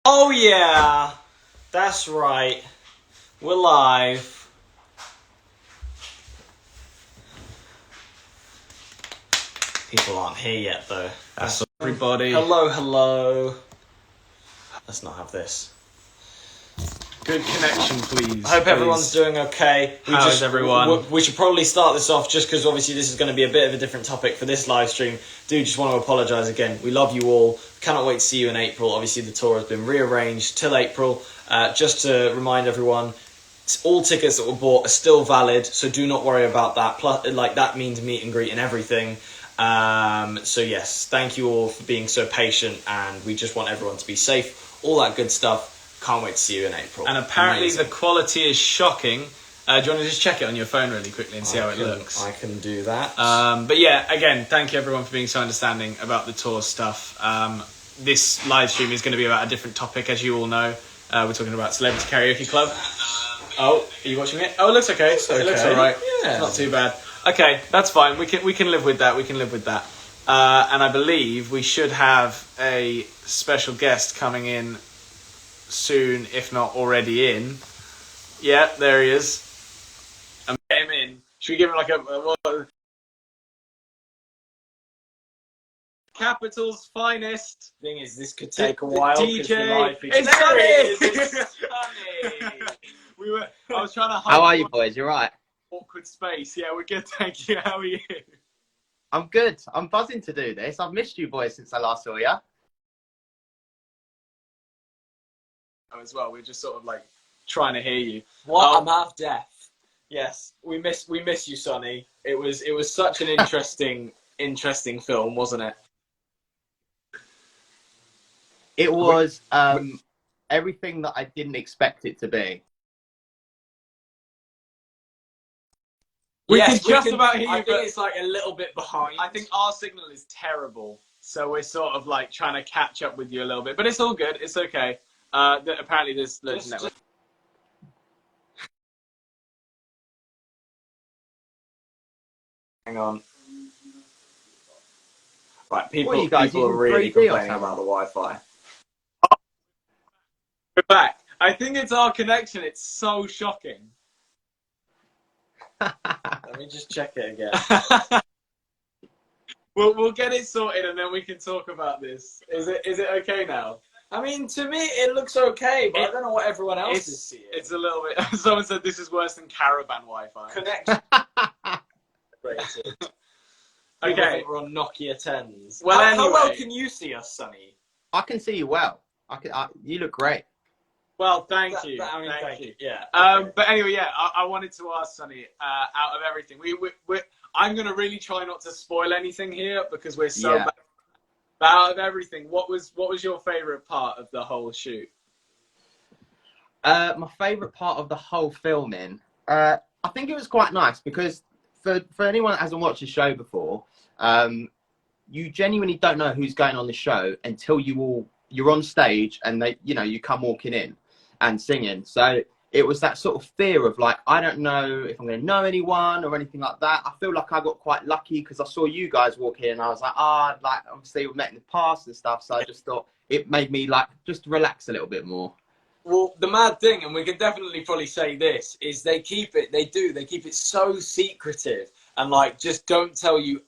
Oh yeah, that's right. We're live. People aren't here yet though. That's everybody. Hello, hello. Let's not have this. Good connection, please. I hope everyone's doing okay. How is everyone? We should probably start this off just because obviously this is going to be a bit of a different topic for this live stream. Do just want to apologise again. We love you all. Cannot wait to see you in April. Obviously the tour has been rearranged till April. Just to remind everyone, all tickets that were bought are still valid, so do not worry about that. Plus, like that means meet and greet and everything. So yes, thank you all for being so patient, and we just want everyone to be safe. All that good stuff. Can't wait to see you in April. And apparently the quality is shocking. Do you want to just check it on your phone really quickly and see how it looks? I can do that. But yeah, again, thank you everyone for being so understanding about the tour stuff. This live stream is going to be about a different topic, as you all know. We're talking about Celebrity Karaoke Club. Oh, are you watching it? Oh, it looks okay. It looks all right. Yeah. It's not too bad. Okay, that's fine. We can live with that. We can live with that. And I believe we should have a special guest coming in soon, if not already in. Yeah, there he is. And get him in. Should we give him like a Capital's finest? Thing is, this could take a while. DJ. It's Sunny. I was trying to. How are you, boys? You're right. Awkward space. Yeah, we're good. Thank you. How are you? I'm good. I'm buzzing to do this. I've missed you boys since I last saw you. As well, we're just sort of like trying to hear you. What? I'm half deaf. Yes, we miss you, Sonny. It was such an interesting film, wasn't it? It was everything that I didn't expect it to be. We can just about hear you, I think but it's like a little bit behind. I think our signal is terrible, so we're sort of like trying to catch up with you a little bit. But it's all good. It's okay. Apparently, there's loads of network. Hang on. Right, people What are you guys are using really 3D or complaining something? about the Wi-Fi. We're back. I think it's our connection. It's so shocking. Let me just check it again. We'll get it sorted and then we can talk about this. Is it okay now? I mean, to me, it looks okay, but I don't know what everyone else is seeing. It's a little bit. Someone said this is worse than Caravan Wi-Fi. Connection rated. Okay. We're on Nokia 10s. Well, how well anyway. can you see us, Sonny? I can see you well. You look great. Well, thank you. Thank you. Yeah. But anyway, yeah, I wanted to ask Sonny, out of everything, I'm going to really try not to spoil anything here because we're so bad. But out of everything, what was your favourite part of the whole shoot? My favourite part of the whole filming, I think it was quite nice because for anyone that hasn't watched the show before, you genuinely don't know who's going on the show until you're on stage and you come walking in and singing. So it was that sort of fear of like, I don't know if I'm going to know anyone or anything like that. I feel like I got quite lucky because I saw you guys walk in and I was like, like obviously we've met in the past and stuff. So I just thought it made me like just relax a little bit more. Well, the mad thing, and we can definitely probably say this, is they keep it so secretive and like just don't tell you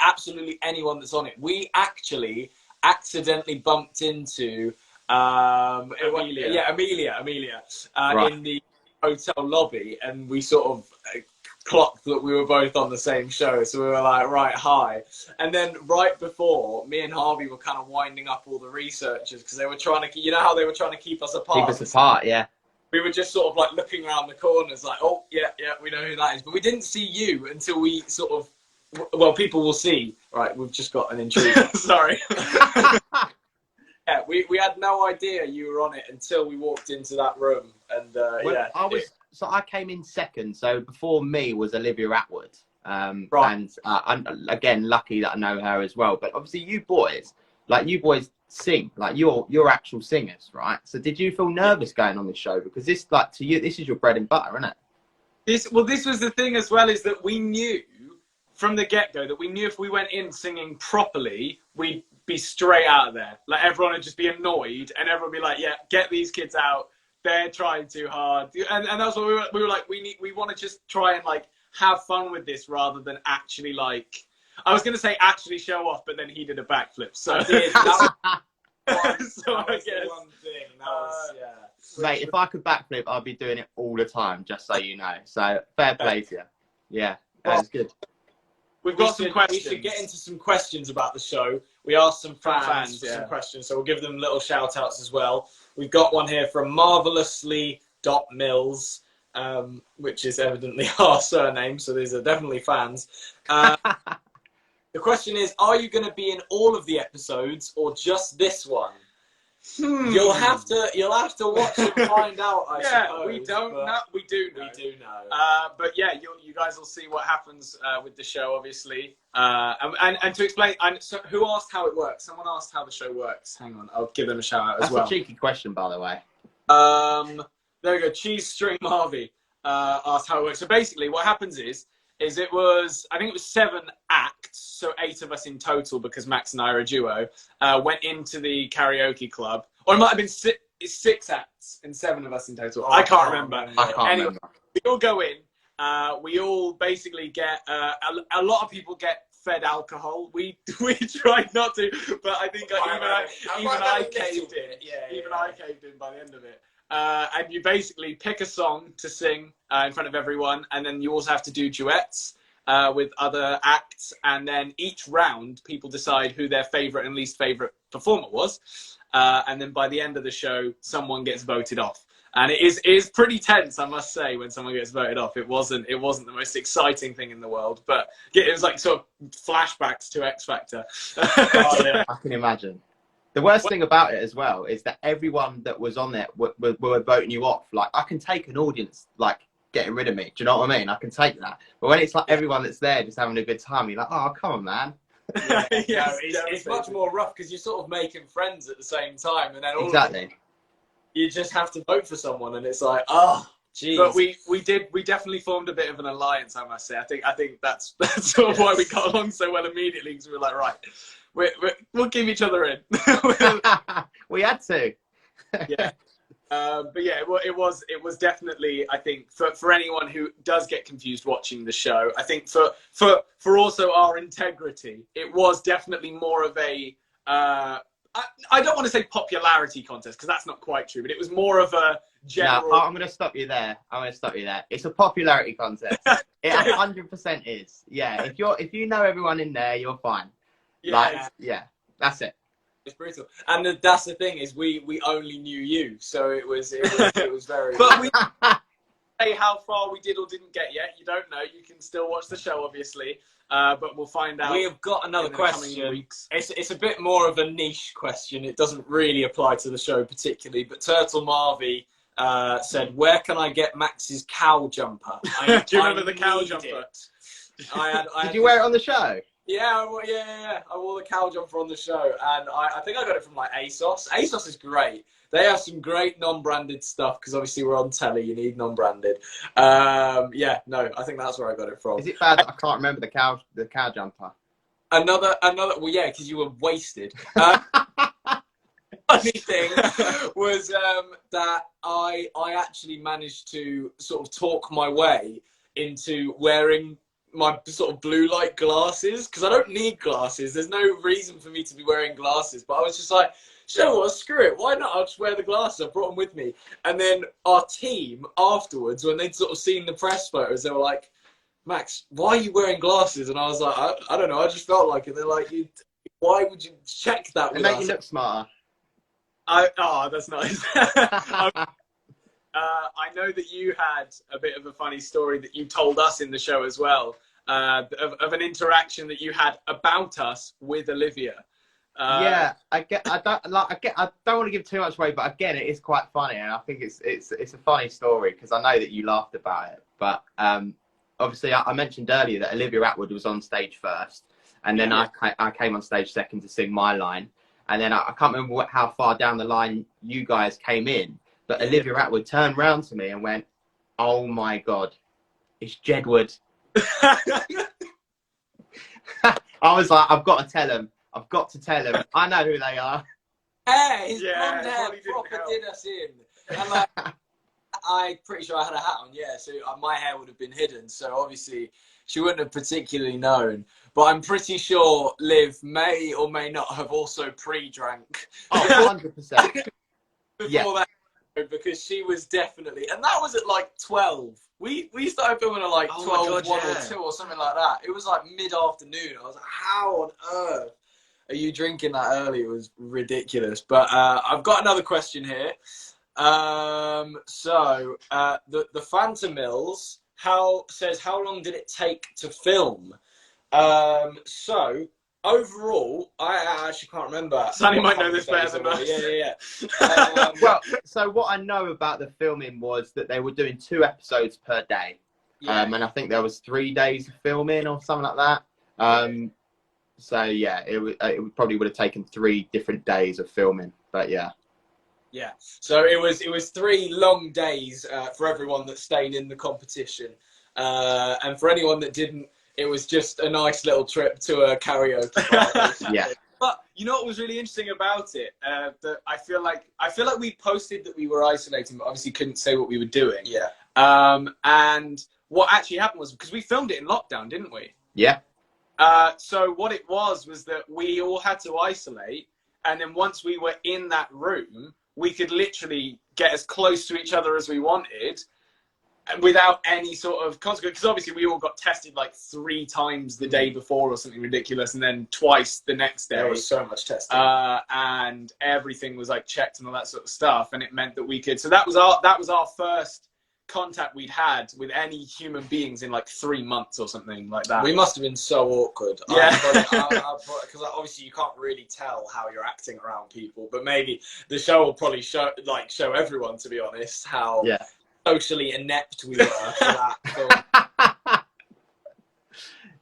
absolutely anyone that's on it. We actually accidentally bumped into Amelia. Yeah, Amelia. Right. In the hotel lobby, and we sort of clocked that we were both on the same show, so we were like, right, hi. And then right before, me and Harvey were kind of winding up all the researchers because they were trying to, how they were trying to keep us apart. Keep us apart, yeah. We were just sort of like looking around the corners like, oh, yeah, we know who that is. But we didn't see you until we sort of, well, people will see. Right, we've just got an intruder. Sorry. Yeah, we had no idea you were on it until we walked into that room. And So I came in second. So before me was Olivia Atwood. Right. And I'm again lucky that I know her as well. But obviously you boys sing, like you're actual singers, right? So did you feel nervous going on the show? Because this, like, to you, this is your bread and butter, isn't it? This was the thing as well, is that we knew from the get-go that we knew if we went in singing properly, we'd be straight out of there. Like everyone would just be annoyed, and everyone would be like, "Yeah, get these kids out. They're trying too hard." And that's what we were like. We want to just try and like have fun with this rather than actually like. I was going to say actually show off, but then he did a backflip. So I did. That was, so that I was the guess. one thing. That was, yeah. Mate, if I could backflip, I'd be doing it all the time, just so you know. So fair play to you. Yeah, that's good. We've got some questions. We should get into some questions about the show. We asked some fans for yeah. some questions, so we'll give them little shout outs as well. We've got one here from marvelously.mills, which is evidently our surname, so these are definitely fans. The question is, are you going to be in all of the episodes or just this one? You'll have to watch and find out. I suppose, we don't know. We do know. We do know. But yeah, you guys will see what happens with the show, obviously. And to explain, so who asked how it works? Someone asked how the show works. Hang on, I'll give them a shout out as well. That's a cheeky question, by the way. There we go. Cheese String Harvey asked how it works. So basically, what happens is it was, I think it was 7 acts, so 8 of us in total, because Max and I are a duo, went into the karaoke club. Or it might have been 6 acts and 7 of us in total. I can't remember. I can't remember. We all go in. We all basically get, a lot of people get fed alcohol. We tried not to, but I think I caved in. I caved in by the end of it. And you basically pick a song to sing in front of everyone, and then you also have to do duets with other acts, and then each round people decide who their favourite and least favourite performer was, and then by the end of the show someone gets voted off. And it is pretty tense, I must say, when someone gets voted off. It wasn't the most exciting thing in the world, but it was like sort of flashbacks to X Factor. Oh, yeah. I can imagine. The worst thing about it as well is that everyone that was on there were voting you off. Like, I can take an audience, like, getting rid of me. Do you know what I mean? I can take that. But when it's like everyone that's there just having a good time, you're like, oh, come on, man. It's much more rough because you're sort of making friends at the same time. And then Exactly. You just have to vote for someone, and it's like, oh, geez. But we definitely formed a bit of an alliance, I must say. I think that's sort of why we got along so well immediately, because we were like, right, we'll keep each other in. We had to. Yeah. But yeah, it was definitely, I think, for anyone who does get confused watching the show, I think for also our integrity, it was definitely more of a, I don't want to say popularity contest, because that's not quite true, but it was more of a general... No, I'm going to stop you there. It's a popularity contest. It 100% is. Yeah, if you know everyone in there, you're fine. Yeah, that's it. It's brutal, and that's the thing is we only knew you, so it was very. But we say how far we did or didn't get yet. You don't know. You can still watch the show, obviously, but we'll find out. We have got another question. It's a bit more of a niche question. It doesn't really apply to the show particularly, but Turtle Marvy said, "Where can I get Max's cow jumper?" Do you remember the cow jumper? Did you wear it on the show? Yeah. I wore the cow jumper on the show, and I think I got it from like ASOS. ASOS is great. They have some great non-branded stuff, because obviously we're on telly, you need non-branded. I think that's where I got it from. Is it bad that I can't remember the cow jumper? Another. Well, yeah, because you were wasted. Funny thing was that I actually managed to sort of talk my way into wearing my sort of blue light glasses, because I don't need glasses. There's no reason for me to be wearing glasses, but I was just like, you know what, screw it, why not? I'll just wear the glasses. I brought them with me. And then our team afterwards, when they'd sort of seen the press photos, they were like, Max, why are you wearing glasses? And I was like, I don't know, I just felt like it. They're like, why would you check that with They us? make you look smarter. That's nice. I know that you had a bit of a funny story that you told us in the show as well, of an interaction that you had about us with Olivia. I don't want to give too much away, but again, it is quite funny, and I think it's a funny story, because I know that you laughed about it. But obviously, I mentioned earlier that Olivia Atwood was on stage first, and then I came on stage second to sing my line, and then I can't remember how far down the line you guys came in. But Olivia Atwood turned round to me and went, "Oh my God, it's Jedward." I was like, I've got to tell him. I've got to tell them. I know who they are. Hair, his Yeah, blonde hair Molly didn't proper help. did us in. And like, I'm pretty sure I had a hat on, yeah, so my hair would have been hidden, so obviously she wouldn't have particularly known. But I'm pretty sure Liv may or may not have also pre-drank Oh, 100%. before Yeah. that, because she was definitely, and that was at like 12. We started filming at like Oh 12, my God, 1 yeah. or 2 or something like that. It was like mid-afternoon. I was like, how on earth are you drinking that early? It was ridiculous. But I've got another question here. So the Phantom Mills says how long did it take to film? So overall, I actually can't remember. Sonny what might know this days better there than were. us. Yeah. Well, so what I know about the filming was that they were doing 2 episodes per day. Yeah. And I think there was 3 days of filming or something like that. So yeah, it probably would have taken 3 different days of filming. But yeah. Yeah, so it was 3 long days for everyone that stayed in the competition, and for anyone that didn't, it was just a nice little trip to a karaoke bar. Yeah. But you know what was really interesting about it? That I feel like we posted that we were isolating, but obviously couldn't say what we were doing. Yeah. And what actually happened was, because we filmed it in lockdown, didn't we? Yeah. So what it was that we all had to isolate, and then once we were in that room, we could literally get as close to each other as we wanted, and without any sort of consequence. Because obviously we all got tested like 3 times the day before or something ridiculous, and then twice the next day. There was so much testing. And everything was like checked and all that sort of stuff, and it meant that we could. So that was our first contact we'd had with any human beings in like 3 months or something like that. We must have been so awkward. Yeah. Because obviously you can't really tell how you're acting around people, but maybe the show will probably show everyone, to be honest, how Yeah. socially inept we were for that film.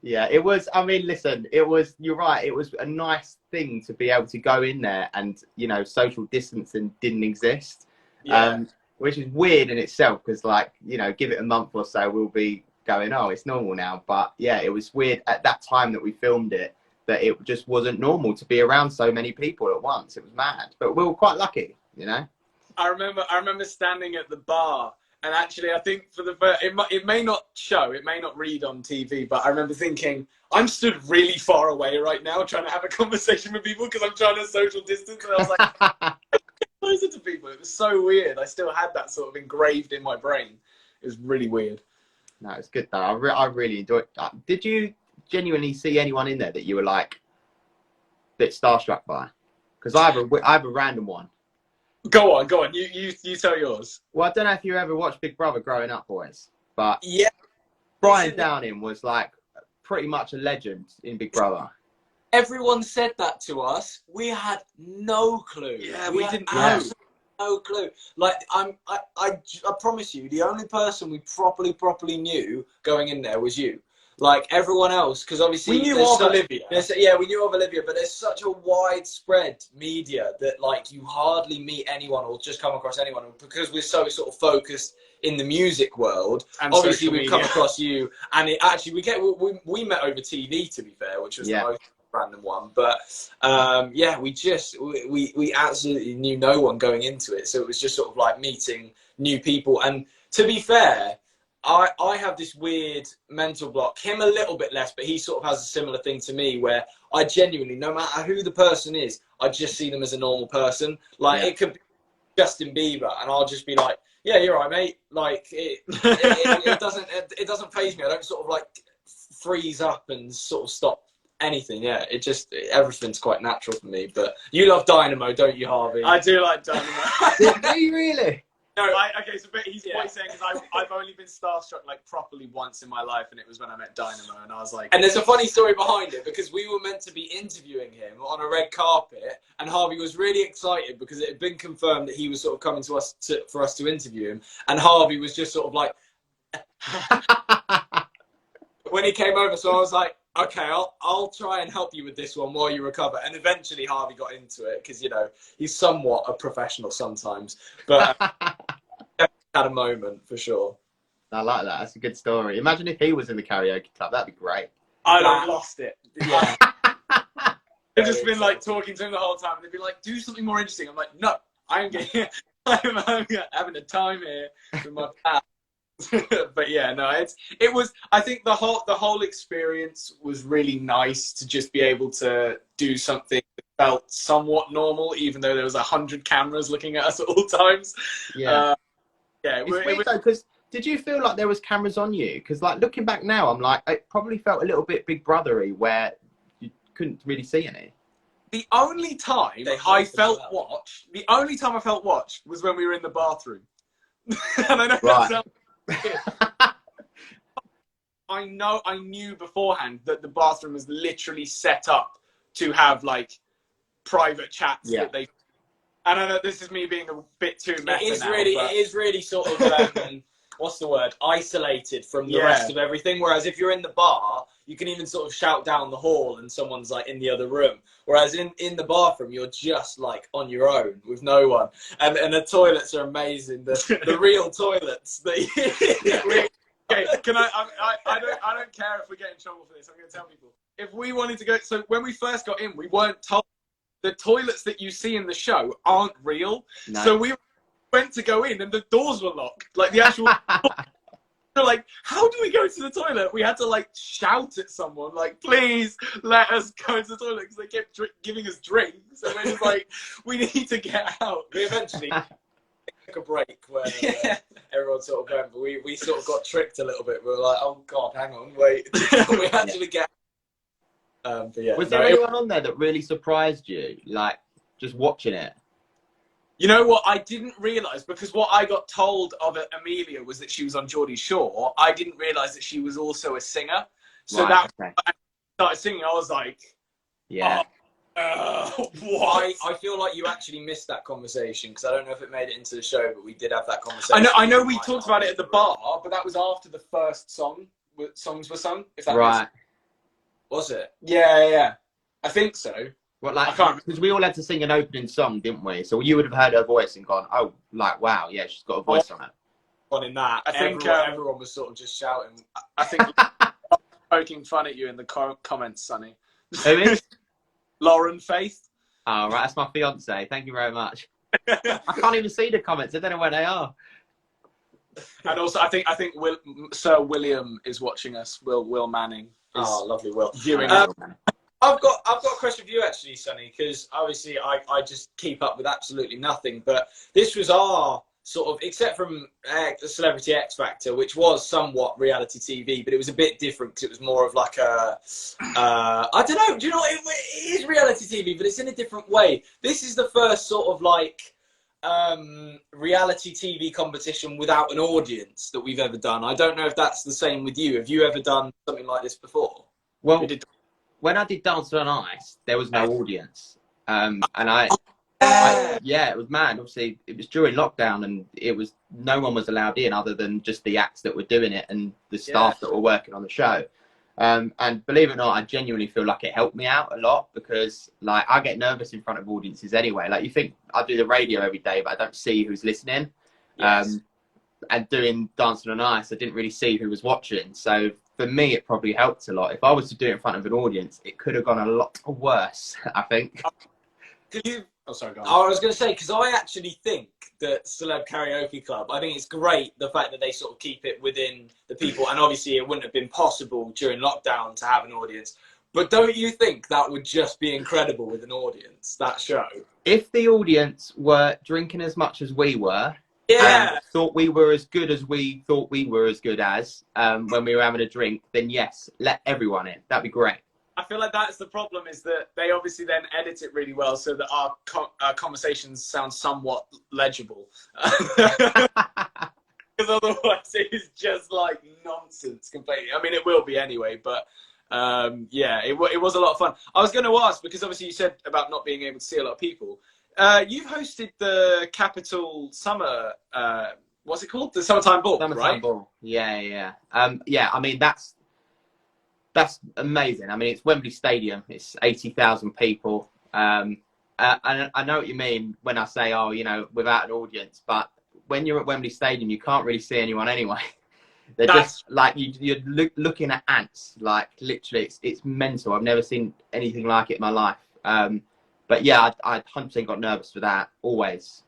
Yeah, it was. I mean, listen, it was. You're right. It was a nice thing to be able to go in there, and social distancing didn't exist. Yeah. Which is weird in itself, because give it a month or so, we'll be going, oh, it's normal now. But yeah, it was weird at that time that we filmed it, that it just wasn't normal to be around so many people at once. It was mad, but we were quite lucky, I remember standing at the bar, and actually I think it may not show, it may not read on TV, but I remember thinking, I'm stood really far away right now trying to have a conversation with people because I'm trying to social distance, and I was like closer to people. It was so weird. I still had that sort of engraved in my brain. It was really weird. No, it's good though. I really enjoyed it. Did you genuinely see anyone in there that you were like a bit starstruck by? Because I have a random one. Go on. You tell yours. Well, I don't know if you ever watched Big Brother growing up, boys, but Yeah. Brian Downing was like pretty much a legend in Big Brother. Everyone said that to us. We had no clue. Yeah, we had didn't know. absolutely no clue. Like I promise you, the only person we properly knew going in there was you. Like everyone else, because obviously We knew there's of Olivia. Yeah, we knew of Olivia, but there's such a widespread media that like you hardly meet anyone or just come across anyone, because we're so sort of focused in the music world. And Obviously, social we've come media. across you, and it actually we met over TV, to be fair, which was Yeah. the most random one. But yeah, we absolutely knew no one going into it, so it was just sort of like meeting new people. And to be fair, I have this weird mental block. Him a little bit less, but he sort of has a similar thing to me, where I genuinely, no matter who the person is, I just see them as a normal person. Like it could be Justin Bieber, and I'll just be like, yeah, you're right, mate. Like it doesn't faze me. I don't sort of like freeze up and sort of stop anything. Yeah, everything's quite natural for me. But you love Dynamo, don't you, Harvey? I do like Dynamo. Do you really? No, okay, so what he's saying is I've only been starstruck like properly once in my life, and it was when I met Dynamo, and I was like... And there's a funny story behind it, because we were meant to be interviewing him on a red carpet, and Harvey was really excited because it had been confirmed that he was sort of coming to us for us to interview him, and Harvey was just sort of like... when he came over, so I was like, okay, I'll try and help you with this one while you recover. And eventually Harvey got into it, because, he's somewhat a professional sometimes. But had a moment, for sure. I like that. That's a good story. Imagine if he was in the karaoke club. That'd be great. I'd have lost it. Yeah. They've just been like talking to him the whole time, and they'd be like, "Do something more interesting." I'm like, "No, I'm getting, I'm having a time here with my pal." But yeah, no, it was. I think the whole experience was really nice to just be able to do something that felt somewhat normal, even though there was 100 cameras looking at us at all times. Yeah. Yeah, It's weird though, because did you feel like there was cameras on you? Because like looking back now, I'm like, it probably felt a little bit Big Brothery where you couldn't really see any. The only time I felt watched, the only time I felt watched was when we were in the bathroom. And I know that sounds I knew beforehand that the bathroom was literally set up to have like private chats that they. And I know this is me being a bit too meta It is really sort of what's the word? Isolated from the rest of everything. Whereas if you're in the bar, you can even sort of shout down the hall and someone's like in the other room. Whereas in the bathroom, you're just like on your own with no one. And the toilets are amazing. The real toilets. Okay, can I don't care if we get in trouble for this. I'm going to tell people. If we wanted to go, so when we first got in, we weren't told the toilets that you see in the show aren't real. No. So we went to go in and the doors were locked. Like the actual we're like, how do we go to the toilet? We had to like shout at someone, like, please let us go to the toilet, because they kept giving us drinks. And we're just like, we need to get out. We eventually took a break where everyone sort of went, but we sort of got tricked a little bit. We were like, oh God, hang on, wait. We actually get but yeah. Was there anyone on there that really surprised you, like just watching it? You know what? I didn't realise, because what I got told of Amelia was that she was on Geordie Shore. I didn't realise that she was also a singer. So when I started singing, I was like, yeah. What? I feel like you actually missed that conversation, because I don't know if it made it into the show, but we did have that conversation. I know we talked about it at the bar, but that was after the first songs were sung. If that was it? Yeah. I think so. Well, like, because we all had to sing an opening song, didn't we? So you would have heard her voice and gone, oh, like, wow, yeah, she's got a voice on it. On in that, I think everyone was sort of just shouting. I think poking fun at you in the comments, Sonny. Who is? Lauren Faith. Oh, right, that's my fiance. Thank you very much. I can't even see the comments. I don't know where they are. And also, I think Sir William is watching us. Will Manning. Oh, lovely, Will. Viewing. I've got a question for you actually, Sonny, because obviously I just keep up with absolutely nothing. But this was our sort of, except from Celebrity X Factor, which was somewhat reality TV, but it was a bit different because it was more of like a, I don't know, do you know, it is reality TV, but it's in a different way. This is the first sort of like reality TV competition without an audience that we've ever done. I don't know if that's the same with you. Have you ever done something like this before? Well, when I did Dancer on Ice, there was no audience. And yeah, it was mad. Obviously, it was during lockdown, and it was no one was allowed in other than just the acts that were doing it and the staff that were working on the show. And believe it or not, I genuinely feel like it helped me out a lot, because like I get nervous in front of audiences anyway. Like, you think I do the radio every day, but I don't see who's listening. Yes. And doing Dancing on Ice, I didn't really see who was watching. So for me, it probably helped a lot. If I was to do it in front of an audience, it could have gone a lot worse, I think. Oh, sorry, go on. I was going to say, because I actually think that Celeb Karaoke Club, I think it's great, the fact that they sort of keep it within the people. And obviously it wouldn't have been possible during lockdown to have an audience. But don't you think that would just be incredible with an audience, that show? If the audience were drinking as much as we were, thought we were as good as we thought we were as good as when we were having a drink, then yes, let everyone in. That'd be great. I feel like that's the problem, is that they obviously then edit it really well so that our conversations sound somewhat legible. Because otherwise it is just like nonsense completely. I mean, it will be anyway, but yeah, it was a lot of fun. I was going to ask, because obviously you said about not being able to see a lot of people. You've hosted the Capital Summer, what's it called? The Summertime Ball, right? Ball. Yeah. Yeah, I mean, that's amazing. I mean, it's Wembley Stadium. It's 80,000 people. And I know what you mean when I say, oh, you know, without an audience. But when you're at Wembley Stadium, you can't really see anyone anyway. They're just like, you're looking at ants. Like, literally, it's mental. I've never seen anything like it in my life. But yeah, I 100% got nervous for that. Always.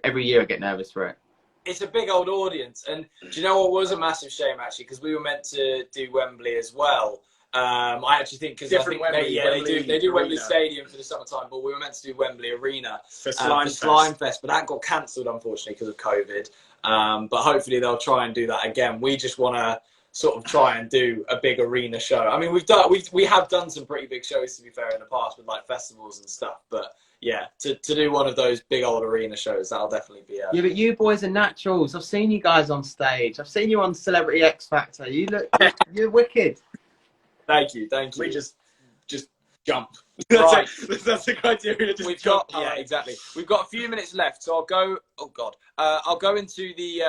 Every year I get nervous for it. It's a big old audience, and do you know what was a massive shame actually? Because we were meant to do Wembley as well. I actually think because I think Wembley, they do Wembley Arena. Stadium for the summertime, but we were meant to do Wembley Arena For for Slime Fest, but that got cancelled unfortunately because of COVID. But hopefully they'll try and do that again. We just want to sort of try and do a big arena show. I mean, we have done some pretty big shows to be fair in the past with like festivals and stuff, but yeah, to do one of those big old arena shows, that'll definitely be Yeah, but you boys are naturals. I've seen you guys on stage. I've seen you on Celebrity X Factor. You're wicked. Thank you. We just jump. Right. That's the criteria. Just We've jump. got exactly. We've got a few minutes left, so I'll go. Oh God, I'll go into the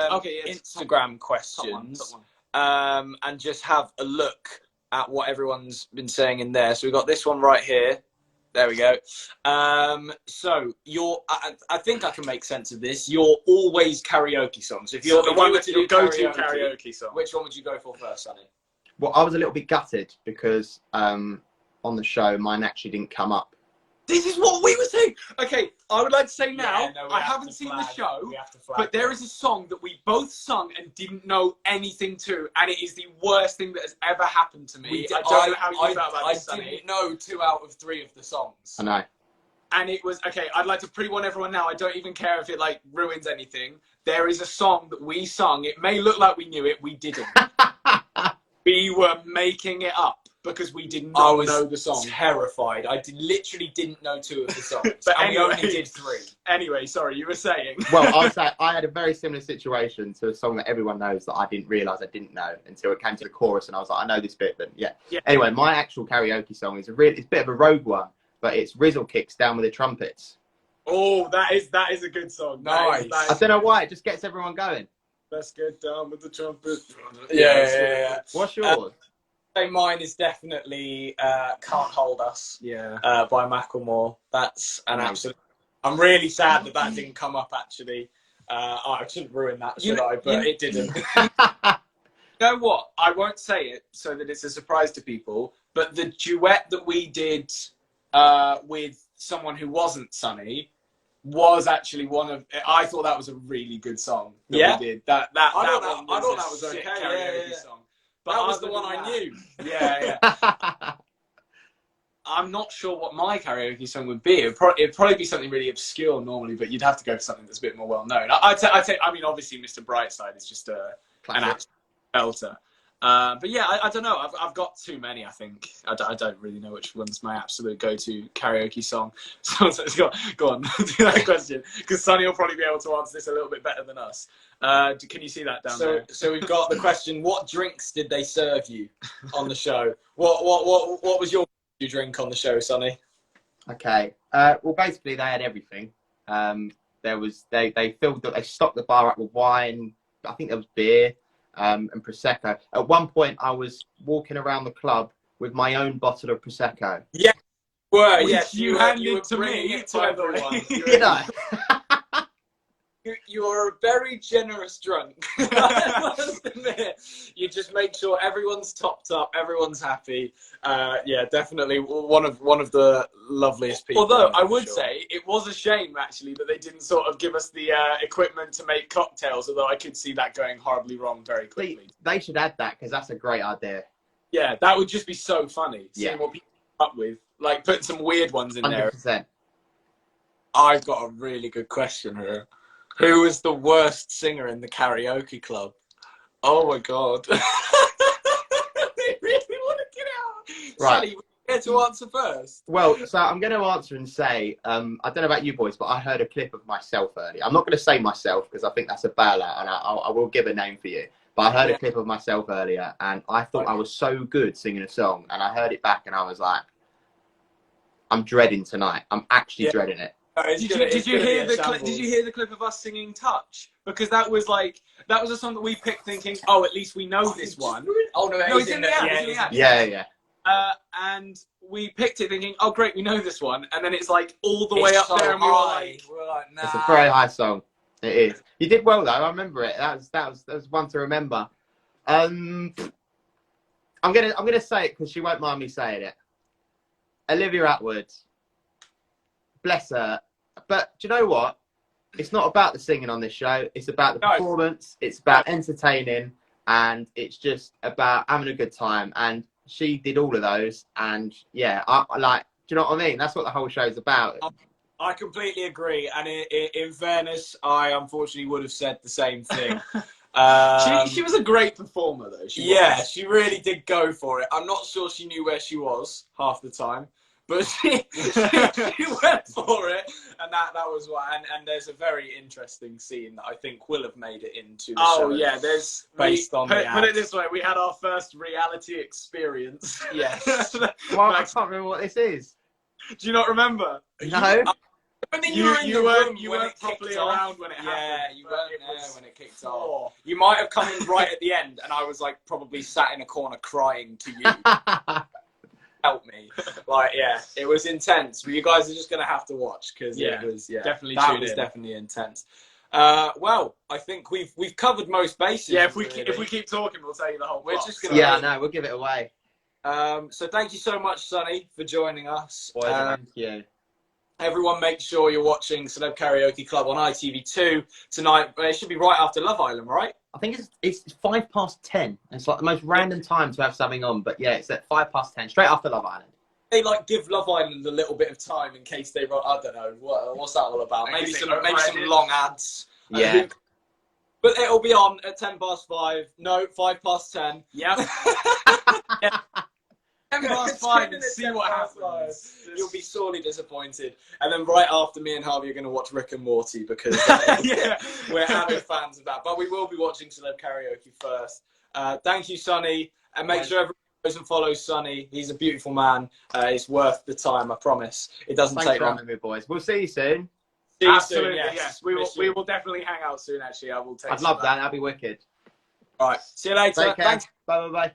Instagram questions and just have a look at what everyone's been saying in there. So we've got this one right here. There we go. So I think I can make sense of this. Your always karaoke songs. If you're the if one you were that's to your do go-to karaoke, karaoke song. which one would you go for first, Sonny? Well, I was a little bit gutted because on the show, mine actually didn't come up. This is what we were saying. Okay, I would like to say now, Yeah, no, we I have haven't to seen flag. the show, We have to flag but there that. is a song that we both sung and didn't know anything to, and it is the worst thing that has ever happened to me. I don't know how you felt about this, I Sonny. didn't know 2 out of 3 of the songs. I know. And it was, okay, I'd like to pre-warn everyone now, I don't even care if it like ruins anything. There is a song that we sung. It may look like we knew it, we didn't. We were making it up because we did I not was know the song. terrified. I literally didn't know 2 of the songs, But and we anyway. only did 3. Anyway, sorry, you were saying. Well, I had a very similar situation to a song that everyone knows that I didn't realise I didn't know until it came to the chorus, and I was like, I know this bit, but yeah. Anyway, my actual karaoke song is it's a bit of a rogue one, but it's Rizzle Kicks Down with the Trumpets. Oh, that is a good song. Nice. I don't know why, it just gets everyone going. Let's get down with the trumpet. Yeah. What's yours? So mine is definitely "Can't Hold Us" Yeah. by Macklemore. That's an Nice. absolute. I'm really sad that didn't come up. Actually, I shouldn't ruin that, should I? But it didn't. You know what? I won't say it so that it's a surprise to people, but the duet that we did with someone who wasn't Sonny was actually one of. I thought that was a really good song that Yeah? we did. That I thought one that was a sick okay, karaoke yeah. song. That was other the one than I that- knew. Yeah. I'm not sure what my karaoke song would be. It'd probably be something really obscure normally, but you'd have to go for something that's a bit more well known. I mean, obviously, Mr. Brightside is just an Classic. absolute belter. But yeah, I don't know. I've got too many. I think I don't really know which one's my absolute go-to karaoke song. So go on, do that question because Sonny will probably be able to answer this a little bit better than us. Can you see that down there? So we've got the question: what drinks did they serve you on the show? What was your drink on the show, Sonny? Okay. Well, basically, they had everything. They stocked the bar up with wine. I think there was beer and prosecco. At one point, I was walking around the club with my own bottle of prosecco. Which Yes, you were handed to bringing me, it by the way. everyone. You know. You're a very generous drunk. I must admit. You just make sure everyone's topped up, everyone's happy. Yeah, definitely one of the loveliest people. Although I for would sure. say it was a shame actually that they didn't sort of give us the equipment to make cocktails. Although I could see that going horribly wrong very quickly. They should add that because that's a great idea. Yeah, that would just be so funny. Seeing Yeah. what people come up with, like putting some weird ones in there. 100%. I've got a really good question here. Who was the worst singer in the karaoke club? Oh my god. I really want to get out. Right. Sally, you care to answer first? Well, so I'm going to answer and say, I don't know about you boys, but I heard a clip of myself earlier. I'm not going to say myself because I think that's a bailout, and I will give a name for you. But I heard a clip of myself earlier, and I thought I was so good singing a song, and I heard it back, and I was like, I'm dreading tonight. I'm actually dreading it. Did you hear the clip of us singing "Touch"? Because that was a song that we picked, thinking, oh, at least we know this one. Oh no, No, it's in the ad, it's in the ad. Yeah. And we picked it, thinking, oh, great, we know this one. And then it's like all the way up there, and we were like, nah. It's a very high song. It is. You did well though. I remember it. That was one to remember. I'm gonna say it because she won't mind me saying it. Olivia Attwood, bless her. But do you know what? It's not about the singing on this show. It's about the performance. It's about entertaining, and it's just about having a good time. And she did all of those. And yeah, I like. Do you know what I mean? That's what the whole show's about. I completely agree. And in fairness, I unfortunately would have said the same thing. She was a great performer, though. She really did go for it. I'm not sure she knew where she was half the time, but she went for it, and that was why. And there's a very interesting scene that I think will have made it into the show. Oh yeah, there's based on the put it this way: we had our first reality experience. Yes. Well, I can't remember what this is. Do you not remember? No. You weren't properly around when it happened. Yeah, you weren't there when it kicked off. You might have come in right at the end, and I was like probably sat in a corner crying to you. Help me. Like, yeah, it was intense. But you guys are just going to have to watch because it was, definitely definitely intense. Well, I think we've covered most bases. Yeah, if we keep talking, we'll tell you the whole plot. We're just gonna Yeah, no, we'll give it away. So thank you so much, Sonny, for joining us. Thank you. Everyone, make sure you're watching Celeb Karaoke Club on ITV2 tonight. It should be right after Love Island, right? I think it's 10:05. It's like the most random time to have something on, but yeah, it's at 10:05, straight after Love Island. They like give Love Island a little bit of time in case they run. I don't know what's that all about. Maybe some long ads. Yeah. But it'll be on at 5:10. No, 10:05. Yep. 10:05 and see what happens. You'll be sorely disappointed. And then right after, me and Harvey are going to watch Rick and Morty because we're avid fans of that. But we will be watching Celeb Karaoke first. Thank you, Sonny. And make sure everyone goes and follows Sonny. He's a beautiful man. It's worth the time, I promise. It doesn't take long. Thanks for having me, boys. We'll see you soon. See you Absolutely, soon, yes. We will definitely hang out soon, actually. I will take I'd love that. That'd be wicked. All right. See you later. Take care. Thanks. Bye.